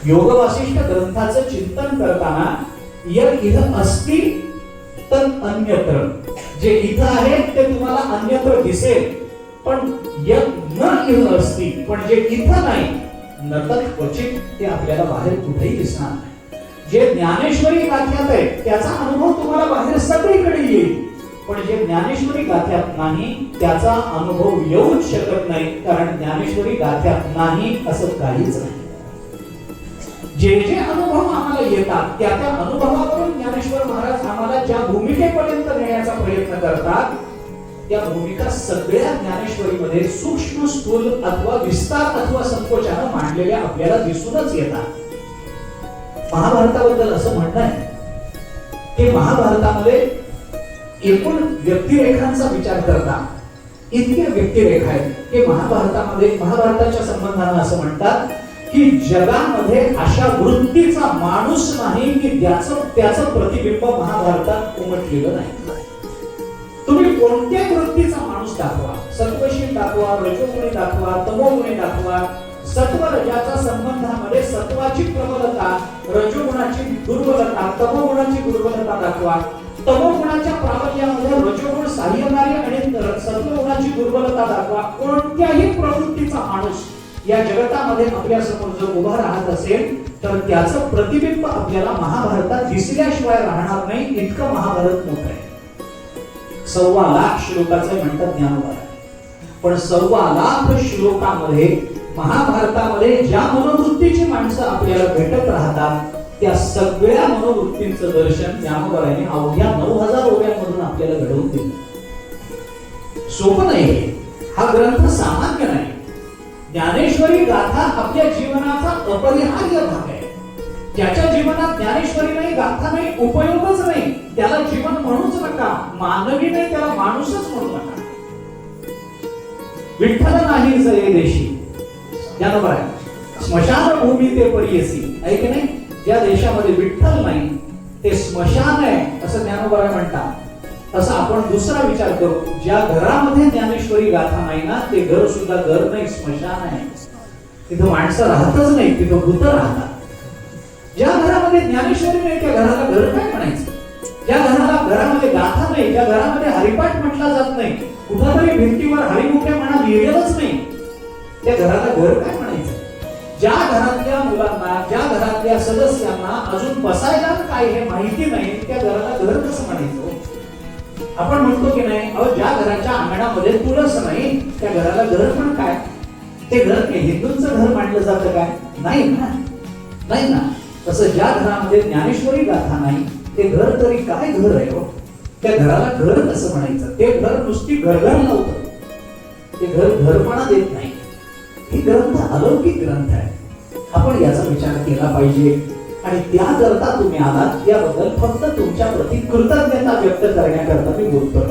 योग वासिष्ठ ग्रंथाचं चिंतन करताना यत् इह अस्ति तत् अन्यत्र, जे इथं आहे ते तुम्हाला अन्यत्र दिसेल, पण यत् न इह अस्ति, पण जे इथं नाही, न तत् क्वचित, ते आपल्याला बाहेर कुठेही दिसणार नाही. जे ज्ञानेश्वरी गाथ्यात आहे त्याचा अनुभव तुम्हाला बाहेर सगळीकडे येईल, पण जे ज्ञानेश्वरी गाथ्यात नाही त्याचा अनुभव येऊच शकत नाही, कारण ज्ञानेश्वरी गाथ्यात नाही असं काहीच नाही. जे जे अनुभव आम्हाला येतात त्या त्या अनुभवावरून ज्ञानेश्वर महाराज आम्हाला ज्या भूमिकेपर्यंत नेण्याचा प्रयत्न करतात, त्या भूमिका सगळ्या ज्ञानेश्वरीमध्ये सूक्ष्म स्थूल अथवा विस्तार अथवा संकोचाने मांडलेल्या आपल्याला दिसूनच येतात. महाभारताबद्दल असं म्हणणं आहे की महाभारतामध्ये एकूण व्यक्तिरेखांचा विचार करता इतक्या व्यक्तिरेखा आहेत की महाभारताच्या संबंधाने असं म्हणतात की जगामध्ये अशा वृत्तीचा माणूस नाही की त्याचं प्रतिबिंब महाभारतात उमटलेलं नाही. तुम्ही कोणत्या वृत्तीचा माणूस दाखवा, सत्वशील दाखवा, रजोगुणी दाखवा, तमोगुणी दाखवा, सत्व रजाच्या संबंधामध्ये सत्वाची प्रबलता, रजोगुणाची दुर्बलता, तमोगुणाची दुर्बलता दाखवा, तमोगुणाच्या प्राबल्यामध्ये रजोगुण साह्यकारी आणि सत्वगुणाची दुर्बलता दाखवा. कोणत्याही प्रवृत्तीचा माणूस या जगतामध्ये आपल्या समोर जर उभा राहत असेल तर त्याचं प्रतिबिंब आपल्याला महाभारतात दिसल्याशिवाय राहणार नाही, इतकं महाभारत मोठं आहे. 1.25 लाख श्लोकाचं म्हणतात ज्ञानोबा, पण 1.25 लाख श्लोकामध्ये महाभारतामध्ये ज्या मनोवृत्तीची माणसं आपल्याला भेटत राहतात त्या सगळ्या मनोवृत्तींचं दर्शन ज्ञानोबाने अवघ्या 9000 ओव्यांमधून आपल्याला घडवून दिलं. सोपं नाही, हा ग्रंथ सामान्य नाही. ज्ञानेश्वरी गाथा आपल्या जीवनाचा अपरिहार्य भाग आहे. ज्याच्या जीवनात ज्ञानेश्वरी नाही, गाथा नाही, उपयोगच नाही, त्याला जीवन म्हणूच नका. मानवी नाही, त्याला माणूसच म्हणू नका. विठ्ठल नाही जये देशी, ज्ञानोबा स्मशान भूमी ते परियसी, आहे की नाही? ज्या देशामध्ये विठ्ठल नाही ते स्मशान आहे असं ज्ञानोबा म्हणतात. तसं आपण दुसरा विचार करू, ज्या घरामध्ये ज्ञानेश्वरी गाथा नाही ना ते घर सुद्धा घर नाही, स्मशान आहे. तिथं माणसं राहतच नाही, तिथं भूत राहतात. ज्या घरामध्ये ज्ञानेश्वरी नाही त्या घराला घर काय म्हणायचं? ज्या घरामध्ये गाथा नाही, ज्या घरामध्ये हरिपाठ म्हटला जात नाही, कुठेतरी भिंतीवर हरिमुखे म्हणा लिहिलेलंच नाही, त्या घराला घर काय म्हणायचं? ज्या घरातल्या मुलांना, ज्या घरातल्या सदस्यांना अजून बसायला काय हे माहिती नाही, त्या घराला घर कसं म्हणायचं? आपण म्हणतो की नाही, अहो ज्या घराच्या अंगणामध्ये तुळस नाही त्या घराला घर पण काय? ते घर काय हिंदूंचं घर मानलं जातं काय? नाही ना, नाही ना. तसं ज्या घरामध्ये ज्ञानेश्वरी गाथा नाही ते घर तरी काय घर आहे हो? त्या घराला घर कसं म्हणायचं? ते घर नुसती घरघर नव्हतं, ते घर घरपणा देत नाही. ही ग्रंथ अलौकिक ग्रंथ आहे, आपण याचा विचार केला पाहिजे. आणि त्याकरता तुम्ही आलात याबद्दल फक्त तुमच्या प्रती कृतज्ञता व्यक्त करण्याकरता मी बोलतोय.